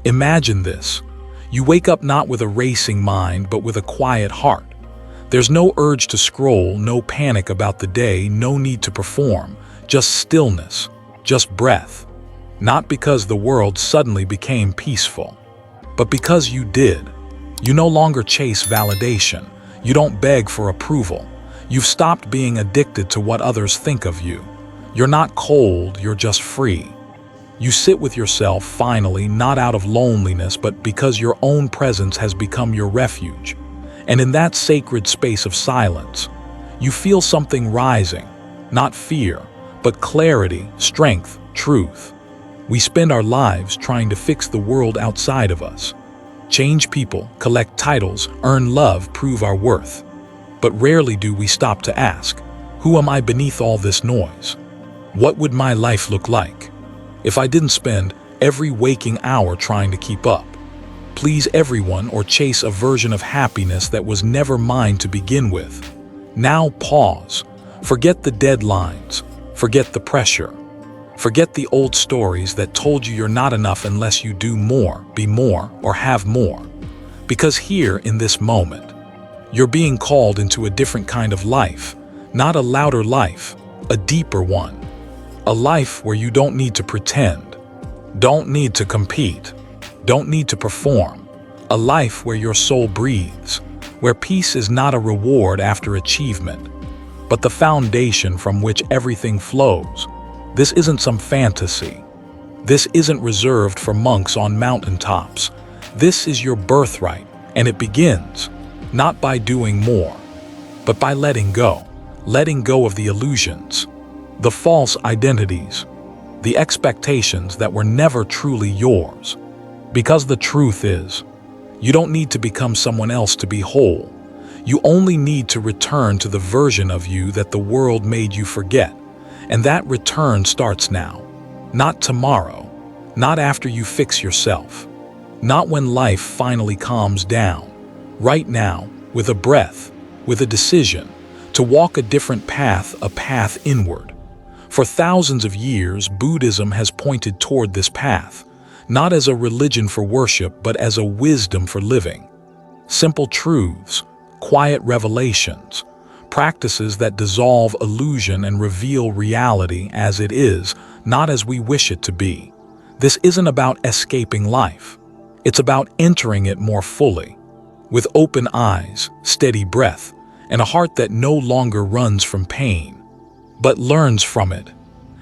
Imagine this. You wake up not with a racing mind, but with a quiet heart. There's no urge to scroll, no panic about the day, no need to perform, just stillness, just breath. Not because the world suddenly became peaceful, but because you did. You no longer chase validation. You don't beg for approval. You've stopped being addicted to what others think of you. You're not cold, you're just free. You sit with yourself finally, not out of loneliness, but because your own presence has become your refuge. And in that sacred space of silence, you feel something rising, not fear, but clarity, strength, truth. We spend our lives trying to fix the world outside of us. Change people, collect titles, earn love, prove our worth. But rarely do we stop to ask, who am I beneath all this noise? What would my life look like if I didn't spend every waking hour trying to keep up, please everyone, or chase a version of happiness that was never mine to begin with? Now pause. Forget the deadlines. Forget the pressure. Forget the old stories that told you you're not enough unless you do more, be more, or have more. Because here, in this moment, you're being called into a different kind of life, not a louder life, a deeper one. A life where you don't need to pretend, don't need to compete, don't need to perform. A life where your soul breathes, where peace is not a reward after achievement, but the foundation from which everything flows. This isn't some fantasy. This isn't reserved for monks on mountaintops. This is your birthright, and it begins not by doing more, but by letting go of the illusions, the false identities, the expectations that were never truly yours. Because the truth is, you don't need to become someone else to be whole. You only need to return to the version of you that the world made you forget. And that return starts now, not tomorrow, not after you fix yourself, not when life finally calms down. Right now, with a breath, with a decision, to walk a different path, a path inward. For thousands of years, Buddhism has pointed toward this path, not as a religion for worship, but as a wisdom for living. Simple truths, quiet revelations, practices that dissolve illusion and reveal reality as it is, not as we wish it to be. This isn't about escaping life. It's about entering it more fully, with open eyes, steady breath, and a heart that no longer runs from pain, but learns from it.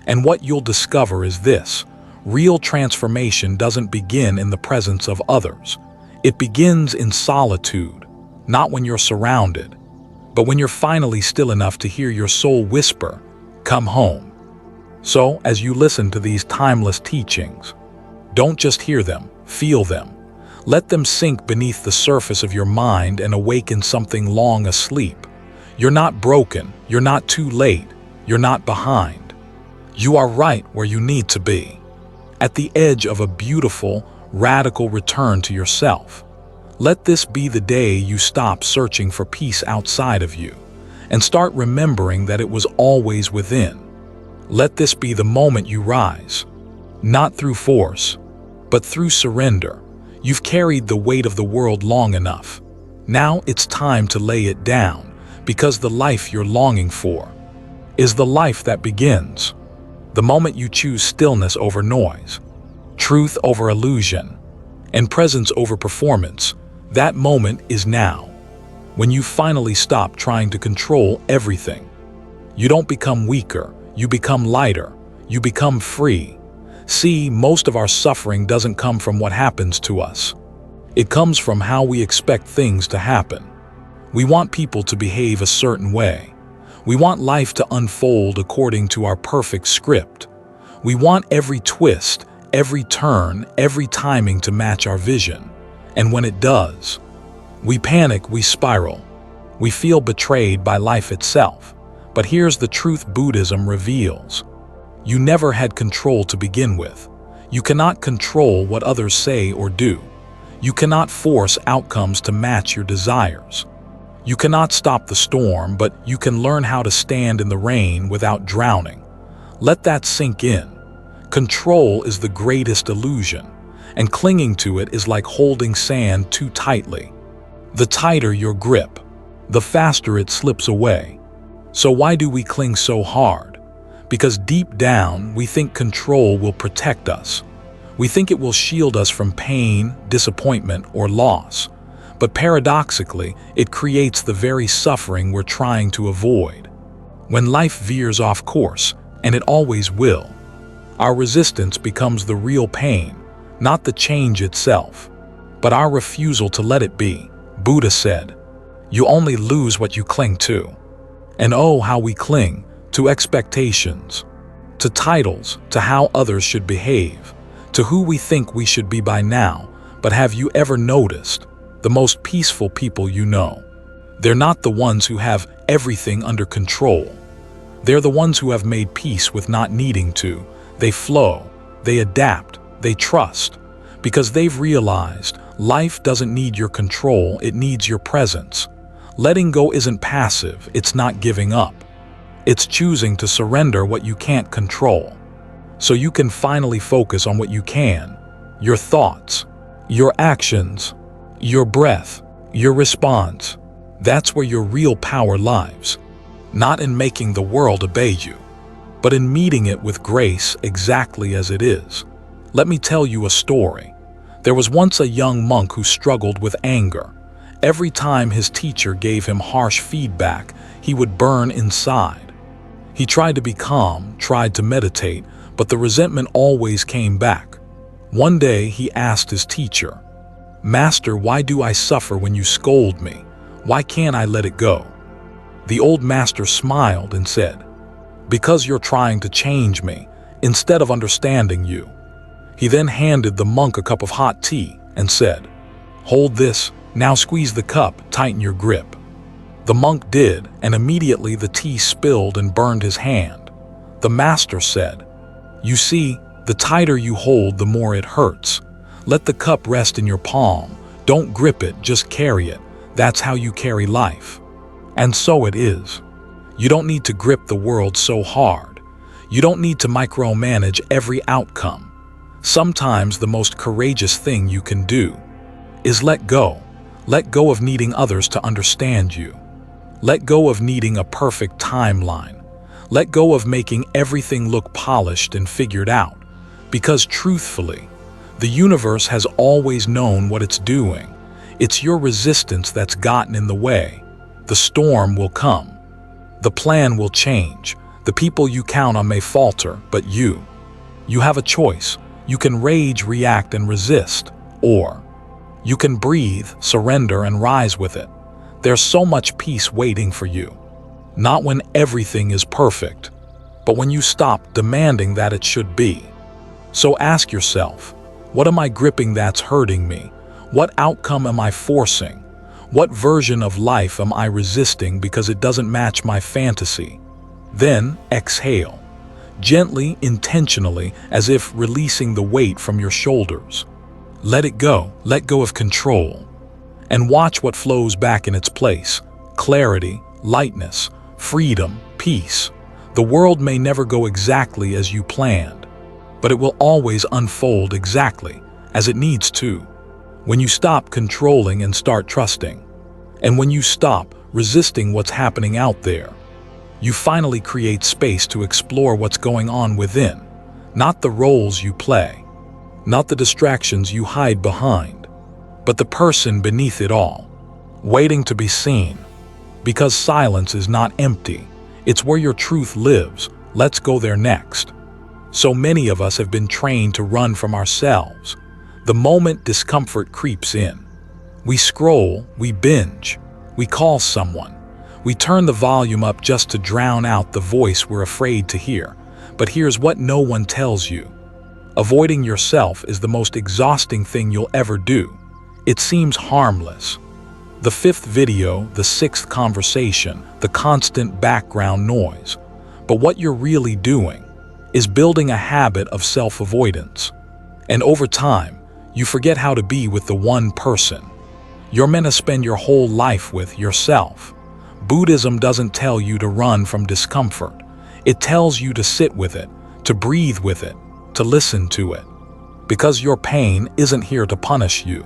And what you'll discover is this: real transformation doesn't begin in the presence of others. It begins in solitude, not when you're surrounded, but when you're finally still enough to hear your soul whisper, "Come home." So, as you listen to these timeless teachings, don't just hear them, feel them. Let them sink beneath the surface of your mind and awaken something long asleep. You're not broken, you're not too late, you're not behind. You are right where you need to be, at the edge of a beautiful, radical return to yourself. Let this be the day you stop searching for peace outside of you and start remembering that it was always within. Let this be the moment you rise, not through force, but through surrender. You've carried the weight of the world long enough. Now it's time to lay it down, because the life you're longing for is the life that begins the moment you choose stillness over noise, truth over illusion, and presence over performance. That moment is now, when you finally stop trying to control everything. You don't become weaker, you become lighter, you become free. See, most of our suffering doesn't come from what happens to us. It comes from how we expect things to happen. We want people to behave a certain way. We want life to unfold according to our perfect script. We want every twist, every turn, every timing to match our vision. And when it does, we panic, we spiral. We feel betrayed by life itself. But here's the truth Buddhism reveals. You never had control to begin with. You cannot control what others say or do. You cannot force outcomes to match your desires. You cannot stop the storm, but you can learn how to stand in the rain without drowning. Let that sink in. Control is the greatest illusion, and clinging to it is like holding sand too tightly. The tighter your grip, the faster it slips away. So why do we cling so hard? Because deep down, we think control will protect us. We think it will shield us from pain, disappointment, or loss. But paradoxically, it creates the very suffering we're trying to avoid. When life veers off course, and it always will, our resistance becomes the real pain, not the change itself, but our refusal to let it be. Buddha said, "You only lose what you cling to." And oh, how we cling to expectations, to titles, to how others should behave, to who we think we should be by now. But have you ever noticed the most peaceful people you know? They're not the ones who have everything under control. They're the ones who have made peace with not needing to. They flow, they adapt, they trust, because they've realized life doesn't need your control, it needs your presence. Letting go isn't passive, it's not giving up. It's choosing to surrender what you can't control, so you can finally focus on what you can: your thoughts, your actions, your breath, your response. That's where your real power lies. Not in making the world obey you, but in meeting it with grace exactly as it is. Let me tell you a story. There was once a young monk who struggled with anger. Every time his teacher gave him harsh feedback, he would burn inside. He tried to be calm, tried to meditate, but the resentment always came back. One day he asked his teacher, "Master, why do I suffer when you scold me? Why can't I let it go?" The old master smiled and said, "Because you're trying to change me instead of understanding you." He then handed the monk a cup of hot tea and said, "Hold this, now squeeze the cup, tighten your grip." The monk did, and immediately the tea spilled and burned his hand. The master said, "You see, the tighter you hold, the more it hurts. Let the cup rest in your palm. Don't grip it, just carry it. That's how you carry life." And so it is. You don't need to grip the world so hard. You don't need to micromanage every outcome. Sometimes the most courageous thing you can do is let go. Let go of needing others to understand you. Let go of needing a perfect timeline. Let go of making everything look polished and figured out. Because truthfully, the universe has always known what it's doing. It's your resistance that's gotten in the way. The storm will come. The plan will change. The people you count on may falter, but you have a choice. You can rage, react, and resist, or you can breathe, surrender, and rise with it. There's so much peace waiting for you. Not when everything is perfect, but when you stop demanding that it should be. So ask yourself, what am I gripping that's hurting me? What outcome am I forcing? What version of life am I resisting because it doesn't match my fantasy? Then exhale, gently, intentionally, as if releasing the weight from your shoulders. Let it go. Let go of control. And watch what flows back in its place. Clarity, lightness, freedom, peace. The world may never go exactly as you planned, but it will always unfold exactly as it needs to. When you stop controlling and start trusting, and when you stop resisting what's happening out there, you finally create space to explore what's going on within, not the roles you play, not the distractions you hide behind, but the person beneath it all, waiting to be seen. Because silence is not empty, it's where your truth lives. Let's go there next. So many of us have been trained to run from ourselves. The moment discomfort creeps in, we scroll, we binge, we call someone, we turn the volume up just to drown out the voice we're afraid to hear. But here's what no one tells you. Avoiding yourself is the most exhausting thing you'll ever do. It seems harmless. The fifth video, the sixth conversation, the constant background noise. But what you're really doing is building a habit of self-avoidance. And over time, you forget how to be with the one person you're meant to spend your whole life with, yourself. Buddhism doesn't tell you to run from discomfort. It tells you to sit with it, to breathe with it, to listen to it. Because your pain isn't here to punish you.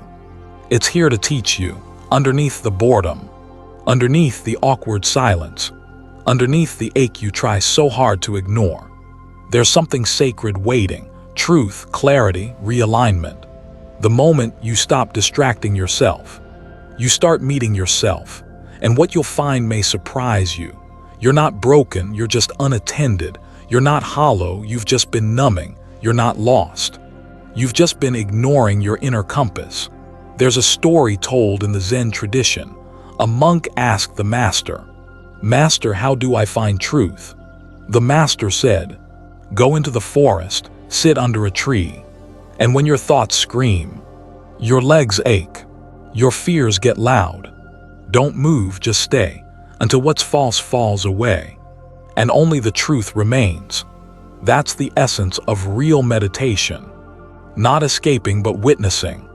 It's here to teach you, underneath the boredom, underneath the awkward silence, underneath the ache you try so hard to ignore. There's something sacred waiting, truth, clarity, realignment. The moment you stop distracting yourself, you start meeting yourself, and what you'll find may surprise you. You're not broken, you're just unattended. You're not hollow, you've just been numbing. You're not lost. You've just been ignoring your inner compass. There's a story told in the Zen tradition. A monk asked the master, "Master, how do I find truth?" The master said, "Go into the forest, sit under a tree, and when your thoughts scream, your legs ache, your fears get loud, don't move, just stay, until what's false falls away, and only the truth remains." That's the essence of real meditation. Not escaping but witnessing.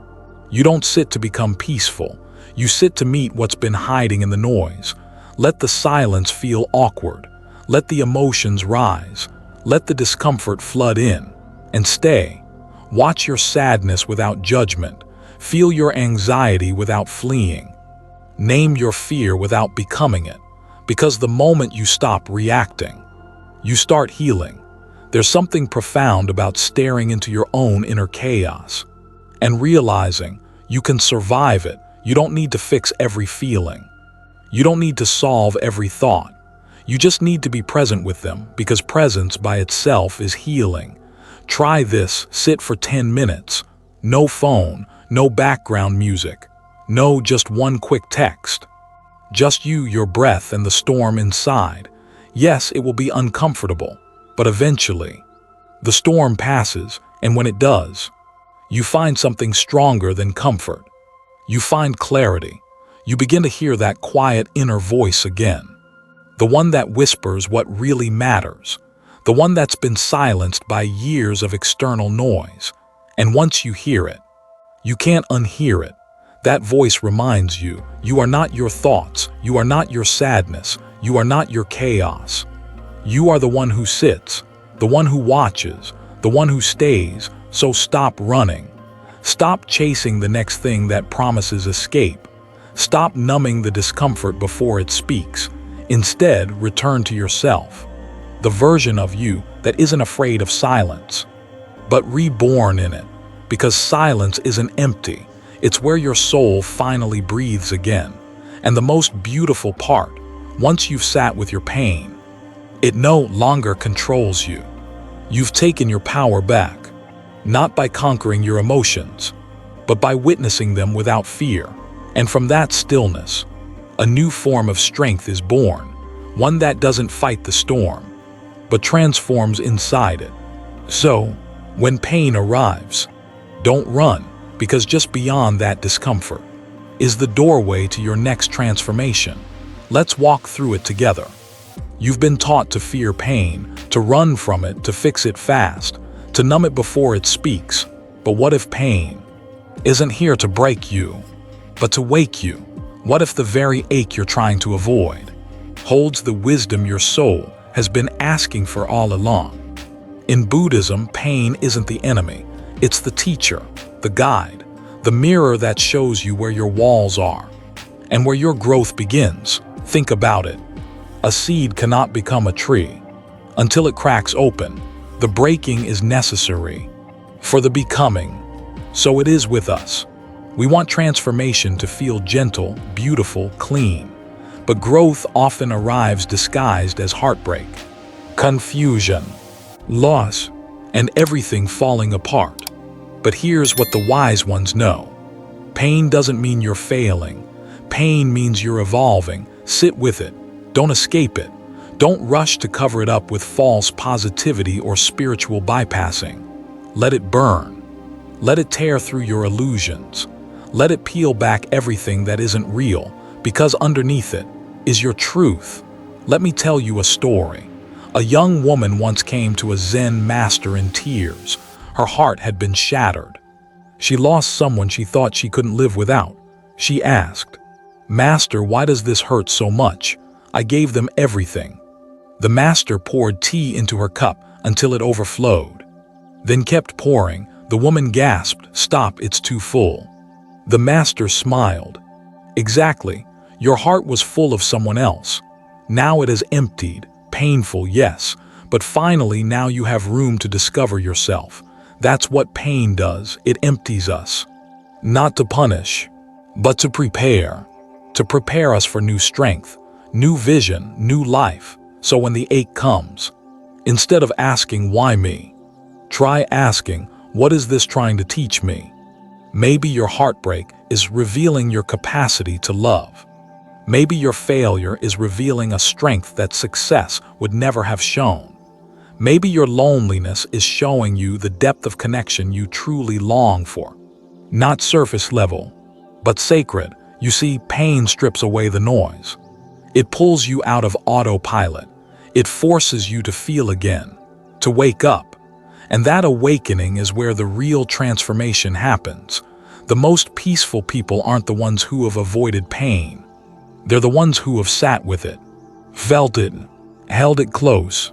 You don't sit to become peaceful. You sit to meet what's been hiding in the noise. Let the silence feel awkward. Let the emotions rise. Let the discomfort flood in. And stay. Watch your sadness without judgment. Feel your anxiety without fleeing. Name your fear without becoming it. Because the moment you stop reacting, you start healing. There's something profound about staring into your own inner chaos and realizing you can survive it. You don't need to fix every feeling. You don't need to solve every thought. You just need to be present with them, because presence by itself is healing. Try this. Sit for 10 minutes. No phone, no background music. No just one quick text. Just you, your breath, and the storm inside. Yes, it will be uncomfortable. But eventually, the storm passes, and when it does, you find something stronger than comfort. You find clarity. You begin to hear that quiet inner voice again. The one that whispers what really matters. The one that's been silenced by years of external noise. And once you hear it, you can't unhear it. That voice reminds you, you are not your thoughts, you are not your sadness, you are not your chaos. You are the one who sits, the one who watches, the one who stays. So stop running. Stop chasing the next thing that promises escape. Stop numbing the discomfort before it speaks. Instead, return to yourself, the version of you that isn't afraid of silence, but reborn in it. Because silence isn't empty. It's where your soul finally breathes again. And the most beautiful part, once you've sat with your pain, it no longer controls you. You've taken your power back, not by conquering your emotions, but by witnessing them without fear. And from that stillness, a new form of strength is born, one that doesn't fight the storm, but transforms inside it. So, when pain arrives, don't run, because just beyond that discomfort is the doorway to your next transformation. Let's walk through it together. You've been taught to fear pain, to run from it, to fix it fast, to numb it before it speaks. But what if pain isn't here to break you, but to wake you? What if the very ache you're trying to avoid holds the wisdom your soul has been asking for all along? In Buddhism, pain isn't the enemy. It's the teacher, the guide, the mirror that shows you where your walls are and where your growth begins. Think about it. A seed cannot become a tree until it cracks open. The breaking is necessary for the becoming. So it is with us. We want transformation to feel gentle, beautiful, clean. But growth often arrives disguised as heartbreak, confusion, loss, and everything falling apart. But here's what the wise ones know. Pain doesn't mean you're failing. Pain means you're evolving. Sit with it. Don't escape it. Don't rush to cover it up with false positivity or spiritual bypassing. Let it burn. Let it tear through your illusions. Let it peel back everything that isn't real, because underneath it is your truth. Let me tell you a story. A young woman once came to a Zen master in tears. Her heart had been shattered. She lost someone she thought she couldn't live without. She asked, "Master, why does this hurt so much? I gave them everything." The master poured tea into her cup until it overflowed, then kept pouring, The woman gasped, "Stop, it's too full." The master smiled. "Exactly. Your heart was full of someone else. Now it is emptied. Painful, yes, but finally now you have room to discover yourself. That's what pain does. It empties us. Not to punish, but to prepare us for new strength, new vision, new life. So when the ache comes, instead of asking, why me? Try asking, what is this trying to teach me? Maybe your heartbreak is revealing your capacity to love. Maybe your failure is revealing a strength that success would never have shown. Maybe your loneliness is showing you the depth of connection you truly long for. Not surface level, but sacred. You see, pain strips away the noise. It pulls you out of autopilot. It forces you to feel again, to wake up. And that awakening is where the real transformation happens. The most peaceful people aren't the ones who have avoided pain. They're the ones who have sat with it, felt it, held it close,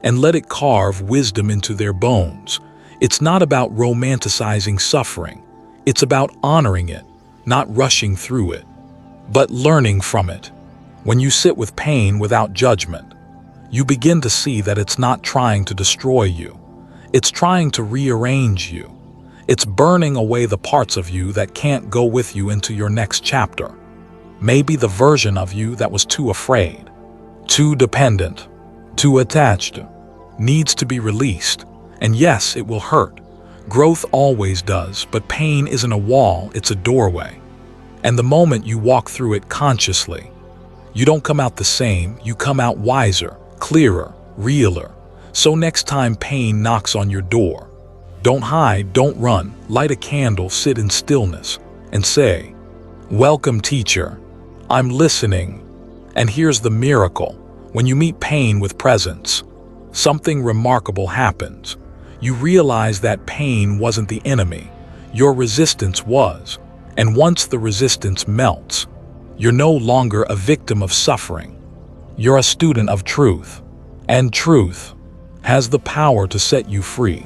and let it carve wisdom into their bones. It's not about romanticizing suffering. It's about honoring it, not rushing through it, but learning from it. When you sit with pain without judgment, you begin to see that it's not trying to destroy you. It's trying to rearrange you. It's burning away the parts of you that can't go with you into your next chapter. Maybe the version of you that was too afraid, too dependent, too attached, needs to be released. And yes, it will hurt. Growth always does, but pain isn't a wall, it's a doorway. And the moment you walk through it consciously, you don't come out the same, you come out wiser, clearer, realer. So next time pain knocks on your door, don't hide, don't run, light a candle, sit in stillness, and say, "Welcome, teacher. I'm listening." And here's the miracle. When you meet pain with presence, something remarkable happens. You realize that pain wasn't the enemy. Your resistance was. And once the resistance melts, you're no longer a victim of suffering. You're a student of truth. And truth has the power to set you free.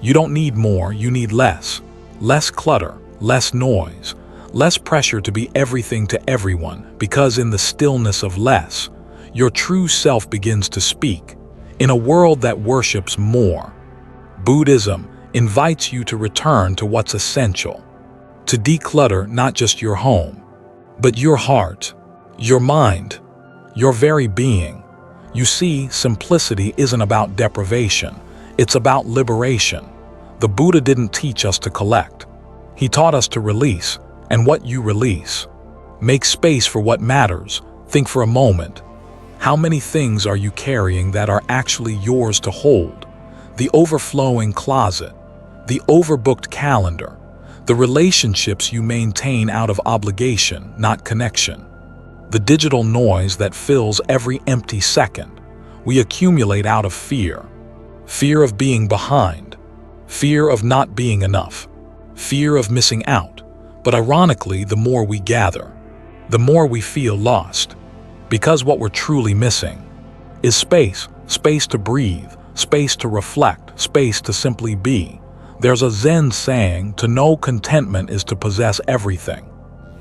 You don't need more, you need less. Less clutter, less noise, less pressure to be everything to everyone, because in the stillness of less, your true self begins to speak. In a world that worships more, Buddhism invites you to return to what's essential, to declutter not just your home, but your heart, your mind, your very being. You see, simplicity isn't about deprivation, it's about liberation. The Buddha didn't teach us to collect. He taught us to release, and what you release. Make space for what matters. Think for a moment. How many things are you carrying that are actually yours to hold? The overflowing closet, the overbooked calendar, the relationships you maintain out of obligation, not connection. The digital noise that fills every empty second. We accumulate out of fear. Fear of being behind. Fear of not being enough. Fear of missing out. But ironically, the more we gather, the more we feel lost. Because what we're truly missing is space. Space to breathe. Space to reflect. Space to simply be. There's a Zen saying, to know contentment is to possess everything.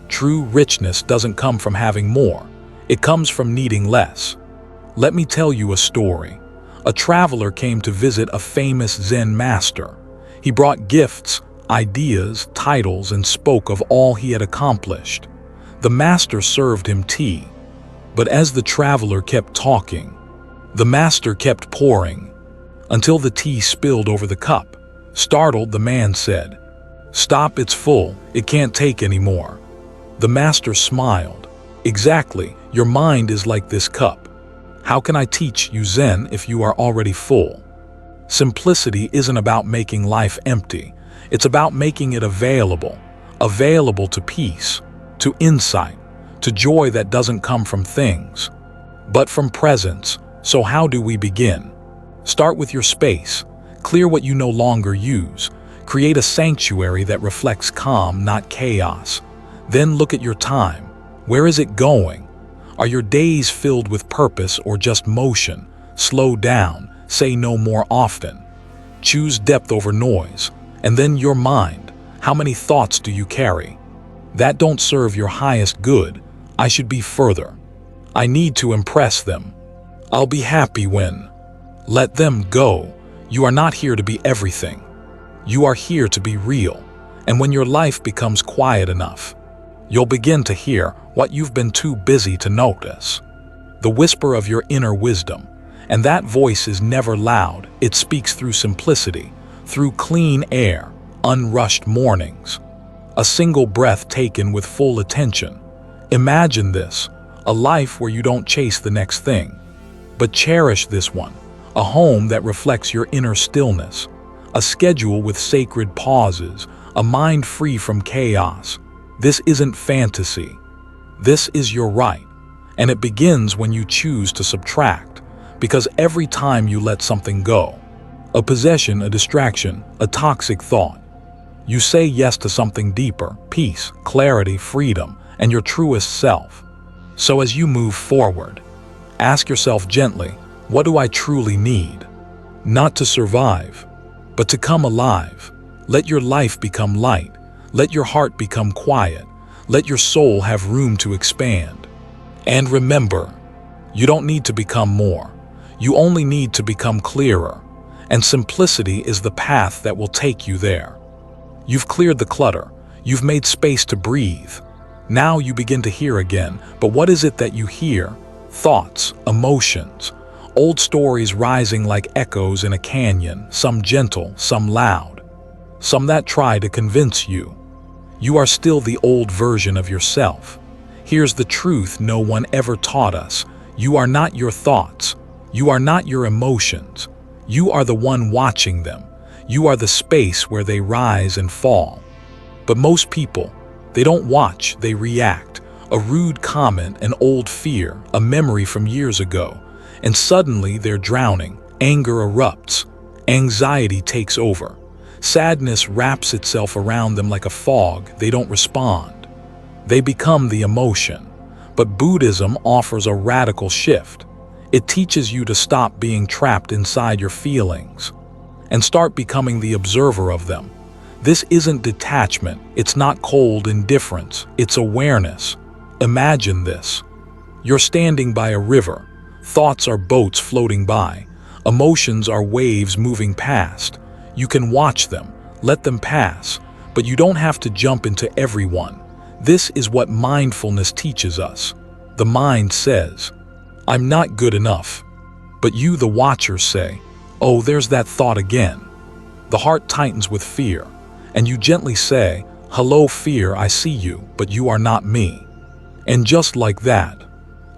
True richness doesn't come from having more. It comes from needing less. Let me tell you a story. A traveler came to visit a famous Zen master. He brought gifts, ideas, titles, and spoke of all he had accomplished. The master served him tea. But as the traveler kept talking, the master kept pouring, until the tea spilled over the cup. Startled, the man said, "Stop, it's full, it can't take any more." The master smiled. "Exactly, your mind is like this cup. How can I teach you Zen if you are already full?" Simplicity isn't about making life empty. It's about making it available to peace, to insight, to joy that doesn't come from things, but from presence. So how do we begin? Start with your space. Clear what you no longer use. Create a sanctuary that reflects calm, not chaos. Then look at your time. Where is it going? Are your days filled with purpose or just motion? Slow down. Say no more often. Choose depth over noise. And then your mind. How many thoughts do you carry? That don't serve your highest good. I should be further. I need to impress them. I'll be happy when. Let them go. You are not here to be everything. You are here to be real. And when your life becomes quiet enough, you'll begin to hear what you've been too busy to notice. The whisper of your inner wisdom. And that voice is never loud. It speaks through simplicity, through clean air, unrushed mornings. A single breath taken with full attention. Imagine this, a life where you don't chase the next thing, but cherish this one. A home that reflects your inner stillness. A schedule with sacred pauses. A mind free from chaos. This isn't fantasy. This is your right. And it begins when you choose to subtract. Because every time you let something go, a possession, a distraction, a toxic thought, you say yes to something deeper, peace, clarity, freedom, and your truest self. So as you move forward, ask yourself gently, what do I truly need? Not to survive, but to come alive. Let your life become light. Let your heart become quiet. Let your soul have room to expand. And remember, you don't need to become more. You only need to become clearer. And simplicity is the path that will take you there. You've cleared the clutter. You've made space to breathe. Now you begin to hear again. But what is it that you hear? Thoughts, emotions, old stories rising like echoes in a canyon, some gentle, some loud, some that try to convince you. You are still the old version of yourself. Here's the truth no one ever taught us. You are not your thoughts. You are not your emotions. You are the one watching them. You are the space where they rise and fall. But most people, they don't watch, they react. A rude comment, an old fear, a memory from years ago, and suddenly they're drowning. Anger erupts. Anxiety takes over. Sadness wraps itself around them like a fog. They don't respond. They become the emotion. But Buddhism offers a radical shift. It teaches you to stop being trapped inside your feelings and start becoming the observer of them. This isn't detachment. It's not cold indifference. It's awareness. Imagine this. You're standing by a river. Thoughts are boats floating by. Emotions are waves moving past. You can watch them, let them pass, but you don't have to jump into every one. This is what mindfulness teaches us. The mind says, I'm not good enough. But you, the watcher, say, oh, there's that thought again. The heart tightens with fear, and you gently say, hello, fear, I see you, but you are not me. And just like that,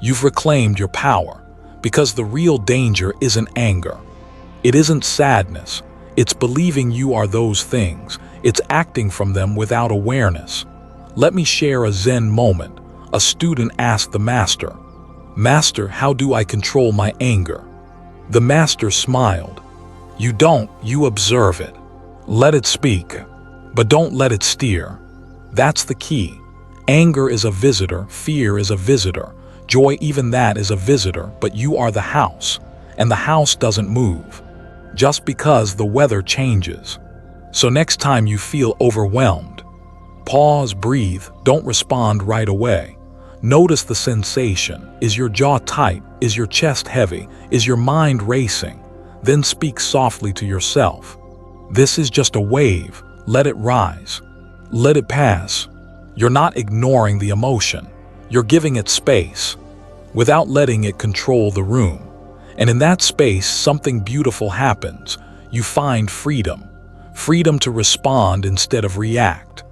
you've reclaimed your power, because the real danger isn't anger. It isn't sadness. It's believing you are those things. It's acting from them without awareness. Let me share a Zen moment. A student asked the master, Master, how do I control my anger? The master smiled. You don't, you observe it. Let it speak, but don't let it steer. That's the key. Anger is a visitor, fear is a visitor, joy, even that is a visitor, but you are the house, and the house doesn't move, just because the weather changes. So next time you feel overwhelmed, pause, breathe, don't respond right away. Notice the sensation. Is your jaw tight? Is your chest heavy? Is your mind racing? Then speak softly to yourself. This is just a wave. Let it rise. Let it pass. You're not ignoring the emotion. You're giving it space, without letting it control the room. And in that space, something beautiful happens. You find freedom. Freedom to respond instead of react.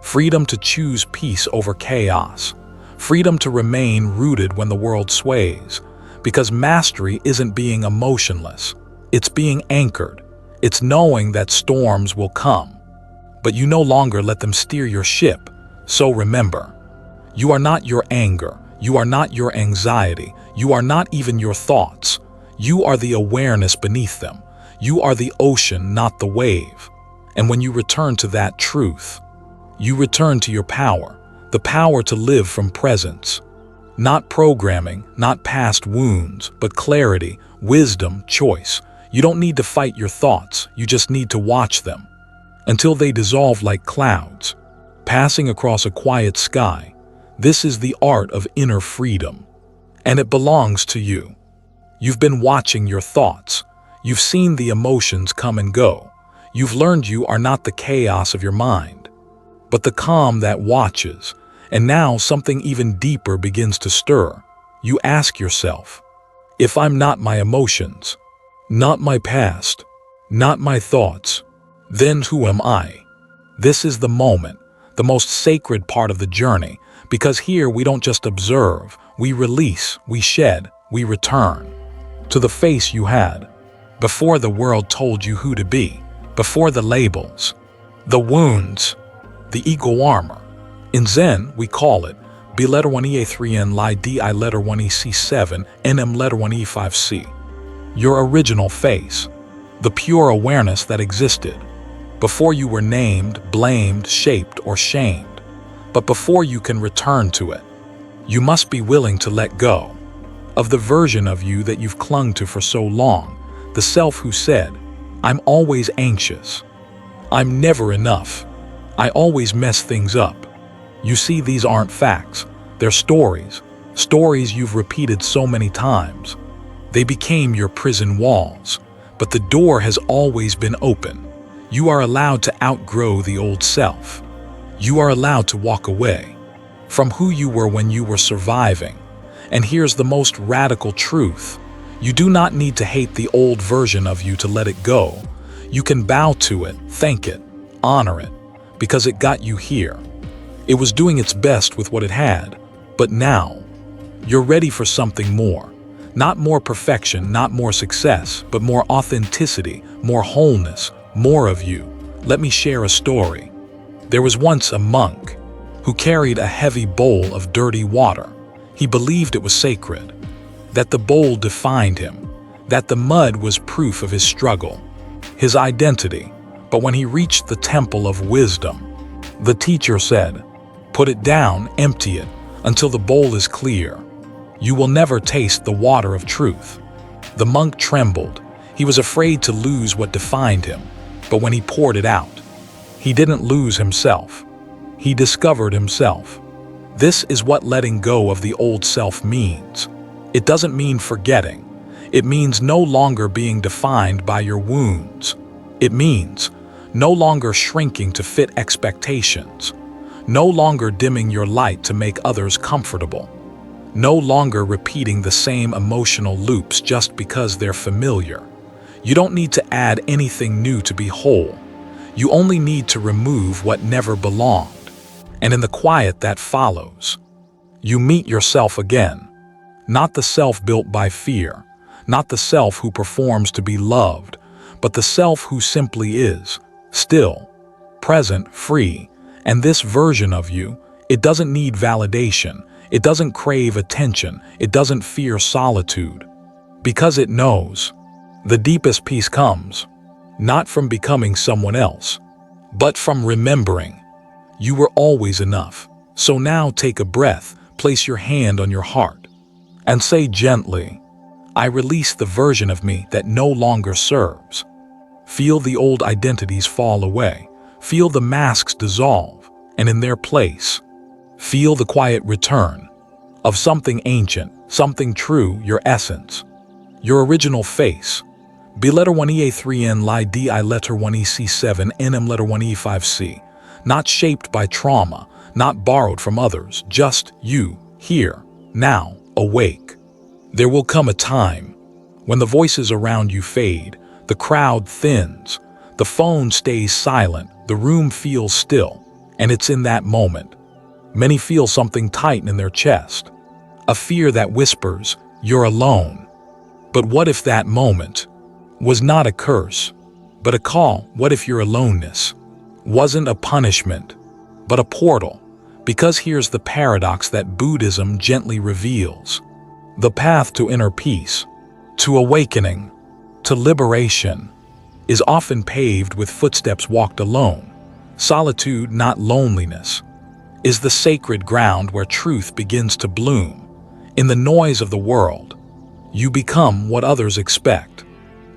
Freedom to choose peace over chaos. Freedom to remain rooted when the world sways. Because mastery isn't being emotionless. It's being anchored. It's knowing that storms will come, but you no longer let them steer your ship. So remember, you are not your anger. You are not your anxiety. You are not even your thoughts. You are the awareness beneath them. You are the ocean, not the wave. And when you return to that truth, you return to your power. The power to live from presence. Not programming, not past wounds, but clarity, wisdom, choice. You don't need to fight your thoughts, you just need to watch them. until they dissolve like clouds, passing across a quiet sky. This is the art of inner freedom, and it belongs to you. You've been watching your thoughts. You've seen the emotions come and go. You've learned you are not the chaos of your mind, but the calm that watches. And now something even deeper begins to stir. You ask yourself, if I'm not my emotions, not my past, not my thoughts, then who am I? This is the moment, the most sacred part of the journey, because here we don't just observe, we release, we shed, we return to the face you had before the world told you who to be, before the labels, the wounds, the ego armor. In Zen, we call it B letter 1 E3N Li D I letter 1 EC7 NM letter 1 E5C. Your original face, the pure awareness that existed before you were named, blamed, shaped, or shamed. But before you can return to it, you must be willing to let go of the version of you that you've clung to for so long, the self who said, I'm always anxious, I'm never enough, I always mess things up. You see, these aren't facts, they're stories you've repeated so many times. They became your prison walls, but the door has always been open. You are allowed to outgrow the old self. You are allowed to walk away from who you were when you were surviving. And here's the most radical truth. You do not need to hate the old version of you to let it go. You can bow to it, thank it, honor it, because it got you here. It was doing its best with what it had, but now you're ready for something more. Not more perfection, not more success, but more authenticity, more wholeness, more of you. Let me share a story. There was once a monk who carried a heavy bowl of dirty water. He believed it was sacred, that the bowl defined him, that the mud was proof of his struggle, his identity. But when he reached the temple of wisdom, the teacher said, put it down, empty it, until the bowl is clear. You will never taste the water of truth. The monk trembled. He was afraid to lose what defined him. But when he poured it out, he didn't lose himself. He discovered himself. This is what letting go of the old self means. It doesn't mean forgetting. It means no longer being defined by your wounds. It means no longer shrinking to fit expectations. No longer dimming your light to make others comfortable. No longer repeating the same emotional loops just because they're familiar. You don't need to add anything new to be whole. You only need to remove what never belonged. And in the quiet that follows, you meet yourself again. Not the self built by fear, not the self who performs to be loved, but the self who simply is, still, present, free. And this version of you, it doesn't need validation, it doesn't crave attention, it doesn't fear solitude. Because it knows, the deepest peace comes, not from becoming someone else, but from remembering you were always enough. So now take a breath, place your hand on your heart, and say gently, I release the version of me that no longer serves. Feel the old identities fall away. Feel the masks dissolve, and in their place, feel the quiet return of something ancient, something true, your essence, your original face. B letter 1 EA3N Li D I letter 1 EC7 NM letter 1 E5C. Not shaped by trauma, not borrowed from others, just you, here, now, awake. There will come a time when the voices around you fade, the crowd thins, the phone stays silent, the room feels still, and it's in that moment many feel something tighten in their chest, a fear that whispers, you're alone. But what if that moment was not a curse, but a call? What if your aloneness wasn't a punishment, but a portal? Because here's the paradox that Buddhism gently reveals. The path to inner peace, to awakening, to liberation, is often paved with footsteps walked alone. Solitude, not loneliness, is the sacred ground where truth begins to bloom. In the noise of the world, you become what others expect.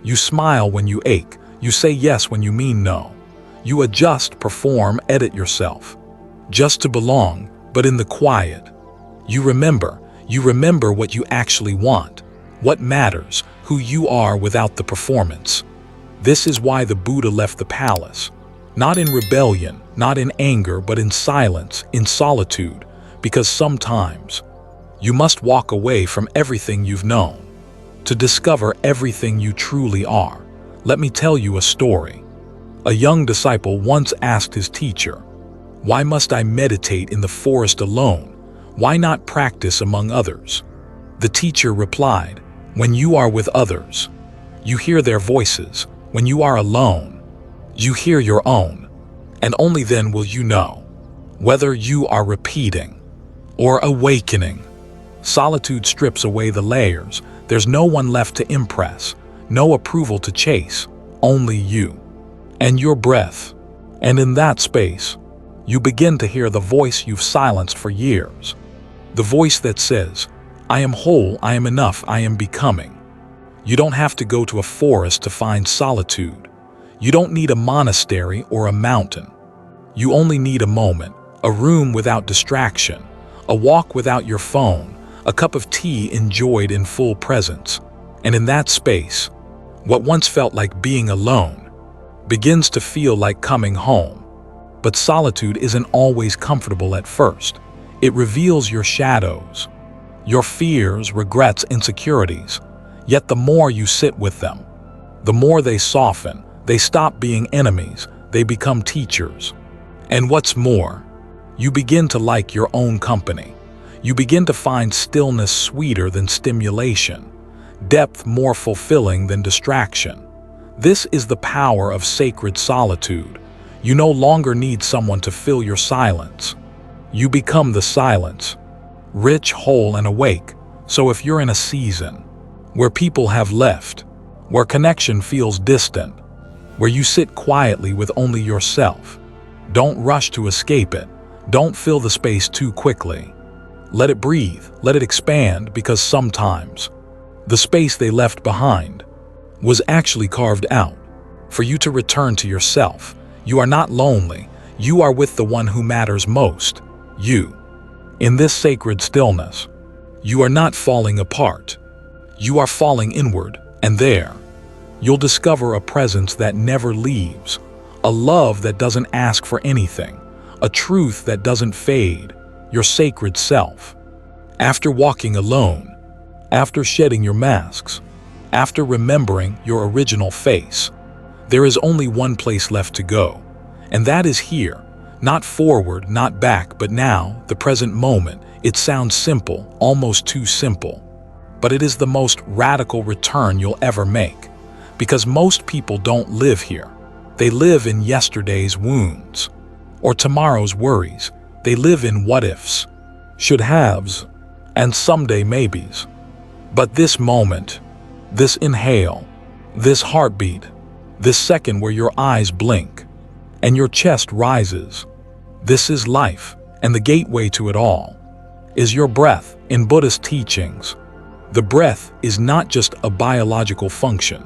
You smile when you ache. You say yes when you mean no. You adjust, perform, edit yourself. Just to belong, but in the quiet. You remember what you actually want, what matters, who you are without the performance. This is why the Buddha left the palace. Not in rebellion, not in anger, but in silence, in solitude, because sometimes you must walk away from everything you've known to discover everything you truly are. Let me tell you a story. A young disciple once asked his teacher, "Why must I meditate in the forest alone? Why not practice among others?" The teacher replied, "When you are with others, you hear their voices. When you are alone, you hear your own. And only then will you know whether you are repeating or awakening." Solitude strips away the layers. There's no one left to impress, no approval to chase, only you and your breath. And in that space, you begin to hear the voice you've silenced for years. The voice that says, "I am whole, I am enough, I am becoming." You don't have to go to a forest to find solitude. You don't need a monastery or a mountain. You only need a moment, a room without distraction, a walk without your phone, a cup of tea enjoyed in full presence. And in that space, what once felt like being alone begins to feel like coming home. But solitude isn't always comfortable at first. It reveals your shadows, your fears, regrets, insecurities. Yet the more you sit with them, the more they soften. They stop being enemies, they become teachers. And what's more, you begin to like your own company. You begin to find stillness sweeter than stimulation, depth more fulfilling than distraction. This is the power of sacred solitude. You no longer need someone to fill your silence. You become the silence, rich, whole, and awake. So if you're in a season where people have left, where connection feels distant, where you sit quietly with only yourself, don't rush to escape it. Don't fill the space too quickly. Let it breathe, let it expand, because sometimes the space they left behind was actually carved out for you to return to yourself. You are not lonely. You are with the one who matters most, you. In this sacred stillness, you are not falling apart. You are falling inward, and there, you'll discover a presence that never leaves, a love that doesn't ask for anything, a truth that doesn't fade, your sacred self. After walking alone, after shedding your masks, after remembering your original face, there is only one place left to go, and that is here. Not forward, not back, but now, the present moment. It sounds simple, almost too simple, but it is the most radical return you'll ever make, because most people don't live here. They live in yesterday's wounds, or tomorrow's worries. They live in what-ifs, should-haves, and someday maybes. But this moment, this inhale, this heartbeat, this second where your eyes blink and your chest rises, this is life, and the gateway to it all is your breath. In Buddhist teachings, the breath is not just a biological function.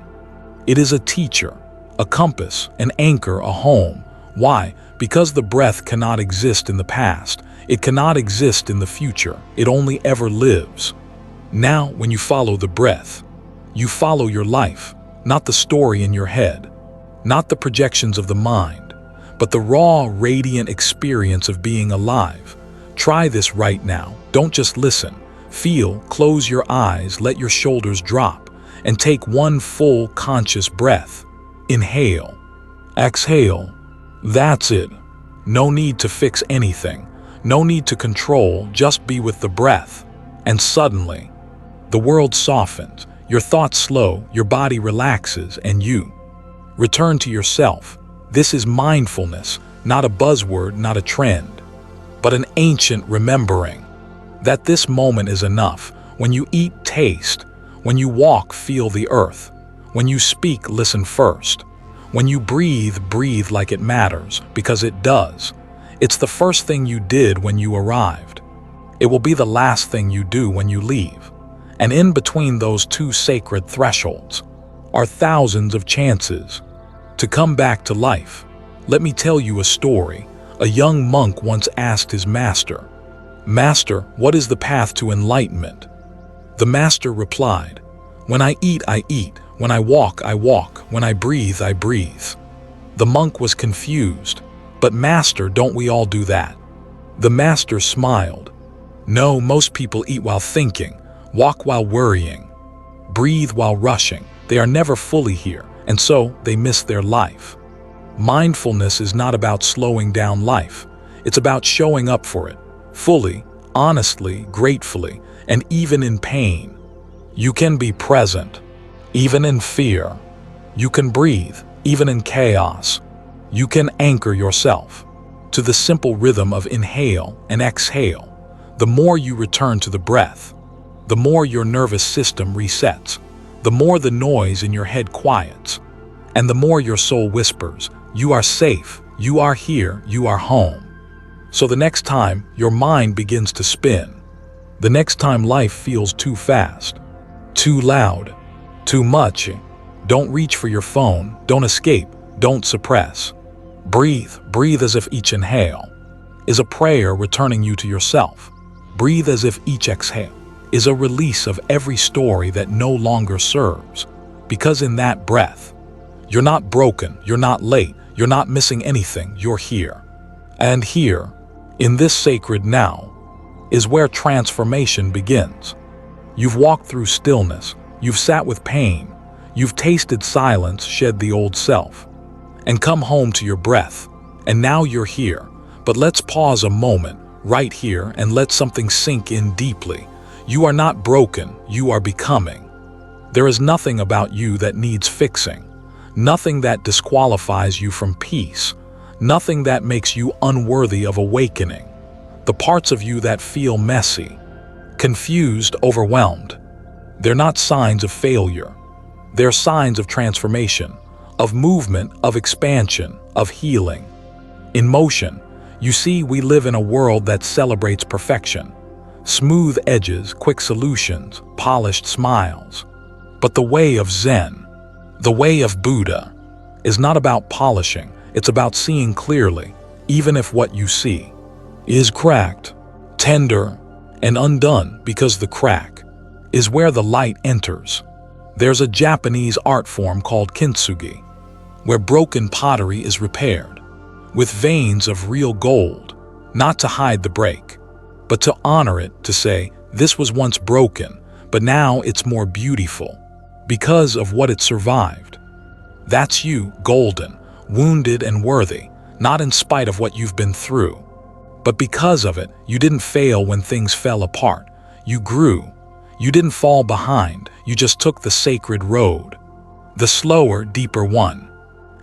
It is a teacher, a compass, an anchor, a home. Why? Because the breath cannot exist in the past. It cannot exist in the future. It only ever lives. Now, when you follow the breath, you follow your life, not the story in your head, not the projections of the mind, but the raw, radiant experience of being alive. Try this right now. Don't just listen. Feel, close your eyes, let your shoulders drop, and take one full conscious breath. Inhale. Exhale. That's it. No need to fix anything. No need to control, just be with the breath. And suddenly, the world softens, your thoughts slow, your body relaxes, and you return to yourself. This is mindfulness, not a buzzword, not a trend, but an ancient remembering that this moment is enough. When you eat, taste. When you walk, feel the earth. When you speak, listen first. When you breathe, breathe like it matters, because it does. It's the first thing you did when you arrived. It will be the last thing you do when you leave. And in between those two sacred thresholds are thousands of chances to come back to life. Let me tell you a story. A young monk once asked his master, "Master, what is the path to enlightenment?" The master replied, "When I eat, I eat. When I walk, I walk. When I breathe, I breathe." The monk was confused. "But master, don't we all do that?" The master smiled. "No, most people eat while thinking, walk while worrying, breathe while rushing. They are never fully here, and so they miss their life." Mindfulness is not about slowing down life. It's about showing up for it, fully, honestly, gratefully, and even in pain. You can be present, even in fear. You can breathe, even in chaos. You can anchor yourself to the simple rhythm of inhale and exhale. The more you return to the breath, the more your nervous system resets, the more the noise in your head quiets, and the more your soul whispers, "You are safe, you are here, you are home." So the next time your mind begins to spin, the next time life feels too fast, too loud, too much, don't reach for your phone, don't escape, don't suppress. Breathe, breathe as if each inhale is a prayer returning you to yourself. Breathe as if each exhale is a release of every story that no longer serves. Because in that breath, you're not broken, you're not late, you're not missing anything, you're here. And here, in this sacred now, is where transformation begins. You've walked through stillness, you've sat with pain, you've tasted silence, shed the old self, and come home to your breath. And now you're here. But let's pause a moment, right here, and let something sink in deeply. You are not broken, you are becoming. There is nothing about you that needs fixing. Nothing that disqualifies you from peace. Nothing that makes you unworthy of awakening. The parts of you that feel messy, confused, overwhelmed, they're not signs of failure. They're signs of transformation, of movement, of expansion, of healing. In motion, you see, we live in a world that celebrates perfection. Smooth edges, quick solutions, polished smiles. But the way of Zen, the way of Buddha, is not about polishing, it's about seeing clearly, even if what you see is cracked, tender, and undone, because the crack is where the light enters. There's a Japanese art form called kintsugi, where broken pottery is repaired with veins of real gold, not to hide the break, but to honor it, to say, this was once broken, but now it's more beautiful because of what it survived. That's you, golden, wounded and worthy, not in spite of what you've been through, but because of it. You didn't fail when things fell apart. You grew. You didn't fall behind. You just took the sacred road, the slower, deeper one.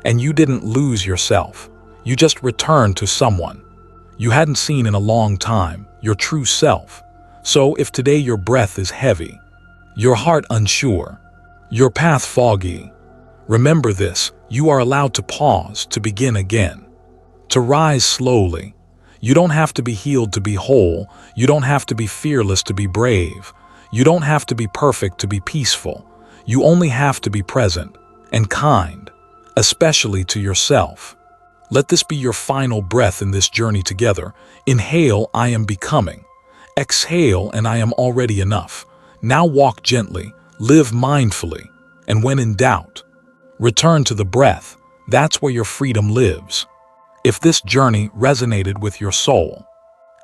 And you didn't lose yourself. You just returned to someone you hadn't seen in a long time, your true self. So if today your breath is heavy, your heart unsure, your path foggy, remember this: you are allowed to pause, to begin again, to rise slowly. You don't have to be healed to be whole. You don't have to be fearless to be brave. You don't have to be perfect to be peaceful. You only have to be present and kind, especially to yourself. Let this be your final breath in this journey together. Inhale, I am becoming. Exhale, and I am already enough. Now walk gently, live mindfully, and when in doubt, return to the breath. That's where your freedom lives. If this journey resonated with your soul,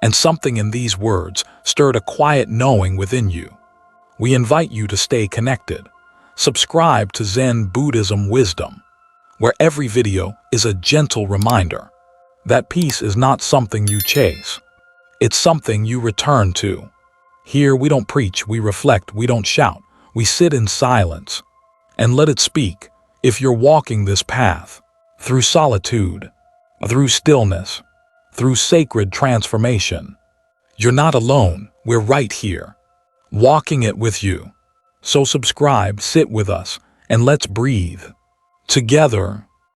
and something in these words stirred a quiet knowing within you, we invite you to stay connected. Subscribe to Zen Buddhism Wisdom, where every video is a gentle reminder that peace is not something you chase. It's something you return to. Here we don't preach, we reflect, we don't shout. We sit in silence and let it speak. If you're walking this path through solitude, through stillness, through sacred transformation, you're not alone. We're right here, walking it with you. So subscribe, sit with us, and let's breathe together.